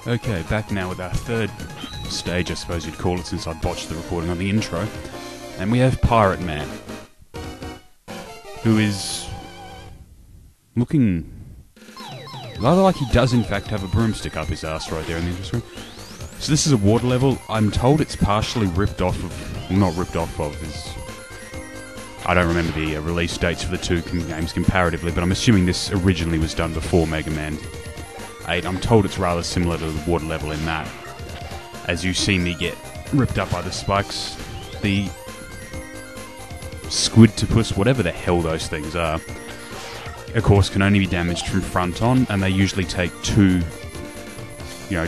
Okay, back now with our third stage, I suppose you'd call it, since I botched the recording on the intro. And we have Pirate Man, who is looking rather like he does in fact have a broomstick up his ass right there in the intro screen. So this is a water level. I'm told it's partially ripped off of... Well, not ripped off of, is... I don't remember the release dates for the two games comparatively, but I'm assuming this originally was done before Mega Man 8. I'm told it's rather similar to the water level in that. As you see me get ripped up by the spikes, the squid-topus, whatever the hell those things are, of course can only be damaged from front on, and they usually take 2,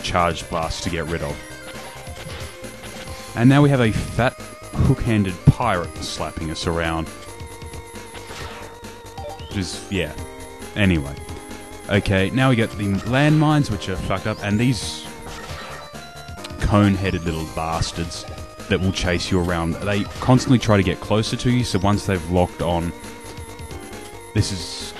charged blasts to get rid of. And now we have a fat, hook-handed pirate slapping us around. Just, yeah. Anyway. Okay, now we get the landmines, which are fucked up, and these cone-headed little bastards that will chase you around. They constantly try to get closer to you, so once they've locked on, this is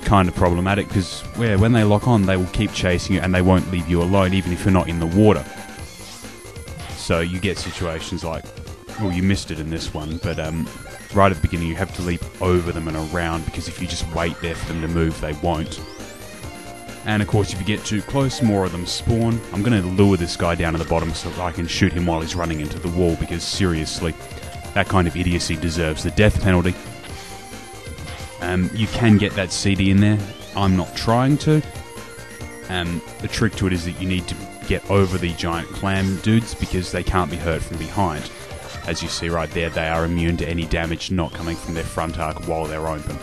kind of problematic, because when they lock on, they will keep chasing you, and they won't leave you alone, even if you're not in the water. So you get situations like, well, you missed it in this one, but right at the beginning you have to leap over them and around, because if you just wait there for them to move, they won't. And of course, if you get too close, more of them spawn. I'm going to lure this guy down to the bottom so that I can shoot him while he's running into the wall, because seriously, that kind of idiocy deserves the death penalty. You can get that CD in there. I'm not trying to. The trick to it is that you need to get over the giant clam dudes, because they can't be hurt from behind. As you see right there, they are immune to any damage not coming from their front arc while they're open.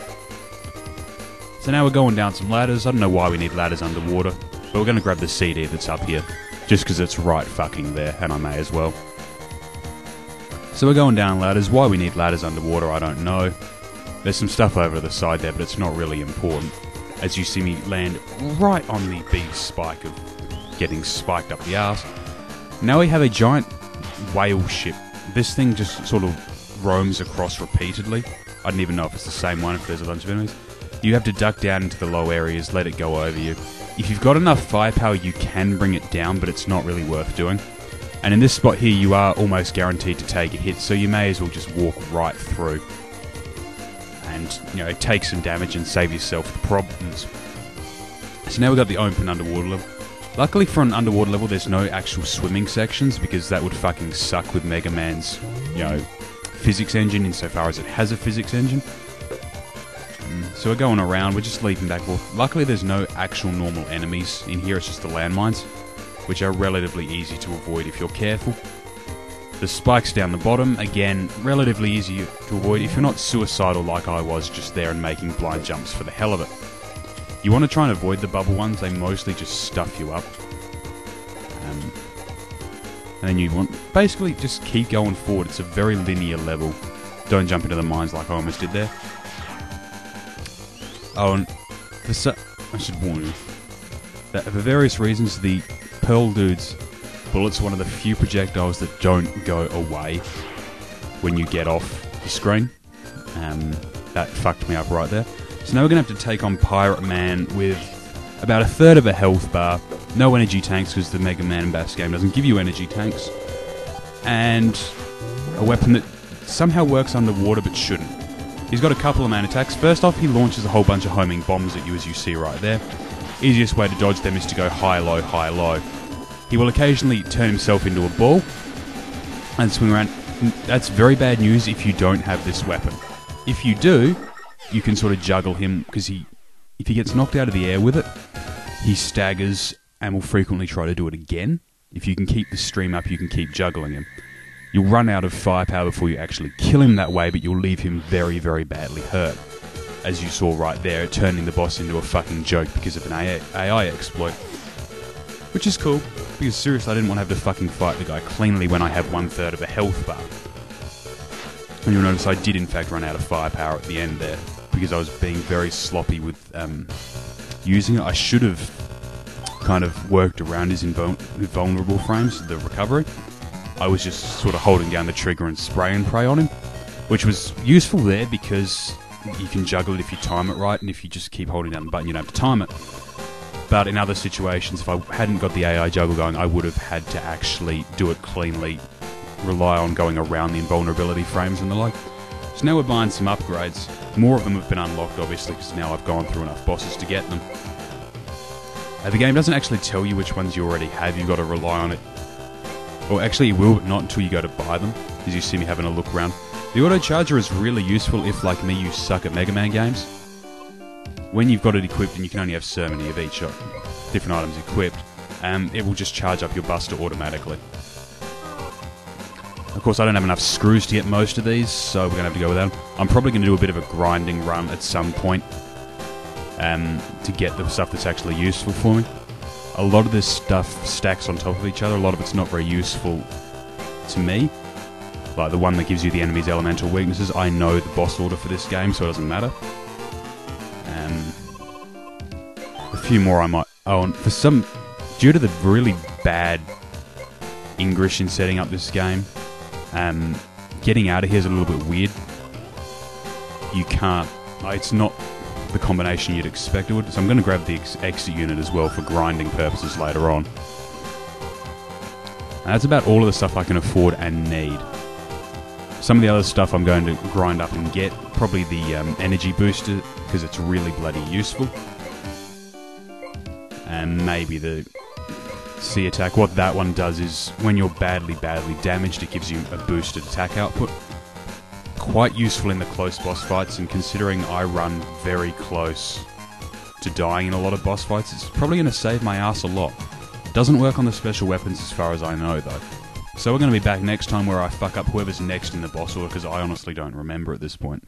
So now we're going down some ladders. I don't know why we need ladders underwater, but we're going to grab the CD that's up here, just because it's right fucking there, and I may as well. So we're going down ladders. Why we need ladders underwater, I don't know. There's some stuff over the side there, but it's not really important. As you see me land right on the big spike of getting spiked up the arse. Now we have a giant whale ship. This thing just sort of roams across repeatedly. I don't even know if it's the same one, if there's a bunch of enemies. You have to duck down into the low areas, let it go over you. If you've got enough firepower, you can bring it down, but it's not really worth doing. And in this spot here, you are almost guaranteed to take a hit, so you may as well just walk right through. And, take some damage and save yourself the problems. So now we've got the open underwater level. Luckily for an underwater level, there's no actual swimming sections, because that would fucking suck with Mega Man's, physics engine, insofar as it has a physics engine. So we're going around, we're just leaping back and forth. Luckily there's no actual normal enemies in here, it's just the landmines, which are relatively easy to avoid if you're careful. The spikes down the bottom, again, relatively easy to avoid if you're not suicidal like I was just there and making blind jumps for the hell of it. You want to try and avoid the bubble ones, they mostly just stuff you up. And then you want, basically just keep going forward, it's a very linear level. Don't jump into the mines like I almost did there. Oh, and I should warn you that for various reasons, the Pearl Dude's bullets are one of the few projectiles that don't go away when you get off the screen. That fucked me up right there. So now we're going to have to take on Pirate Man with about a third of a health bar, no energy tanks because the Megaman Bass game doesn't give you energy tanks, and a weapon that somehow works underwater but shouldn't. He's got a couple of main attacks. First off, he launches a whole bunch of homing bombs at you, as you see right there. Easiest way to dodge them is to go high, low, high, low. He will occasionally turn himself into a ball and swing around. That's very bad news if you don't have this weapon. If you do, you can sort of juggle him, because if he gets knocked out of the air with it, he staggers and will frequently try to do it again. If you can keep the stream up, you can keep juggling him. You'll run out of firepower before you actually kill him that way, but you'll leave him very, very badly hurt. As you saw right there, turning the boss into a fucking joke because of an AI exploit. Which is cool, because seriously, I didn't want to have to fucking fight the guy cleanly when I have 1/3 of a health bar. And you'll notice I did in fact run out of firepower at the end there, because I was being very sloppy with using it. I should have kind of worked around his invulnerable frames, the recovery. I was just sort of holding down the trigger and spray and pray on him, which was useful there because you can juggle it if you time it right, and if you just keep holding down the button, you don't have to time it. But in other situations, if I hadn't got the AI juggle going, I would have had to actually do it cleanly, rely on going around the invulnerability frames and the like. So now we're buying some upgrades. More of them have been unlocked, obviously, because now I've gone through enough bosses to get them. The game doesn't actually tell you which ones you already have, you've got to rely on it. Or actually it will, but not until you go to buy them, as you see me having a look around. The auto charger is really useful if, like me, you suck at Mega Man games. When you've got it equipped and you can only have so many of each different items equipped, it will just charge up your buster automatically. Of course, I don't have enough screws to get most of these, so we're going to have to go without them. I'm probably going to do a bit of a grinding run at some point to get the stuff that's actually useful for me. A lot of this stuff stacks on top of each other. A lot of it's not very useful to me. Like the one that gives you the enemy's elemental weaknesses, I know the boss order for this game, so it doesn't matter. A few more I might own. Due to the really bad English in setting up this game, getting out of here is a little bit weird. You can't, it's not the combination you'd expect it would, so I'm going to grab the exit unit as well for grinding purposes later on. And that's about all of the stuff I can afford and need. Some of the other stuff I'm going to grind up and get, probably the energy booster, because it's really bloody useful. And maybe the C attack. What that one does is, when you're badly damaged, it gives you a boosted attack output. Quite useful in the close boss fights, and considering I run very close to dying in a lot of boss fights, it's probably going to save my ass a lot. Doesn't work on the special weapons as far as I know, though. So we're going to be back next time where I fuck up whoever's next in the boss order, because I honestly don't remember at this point.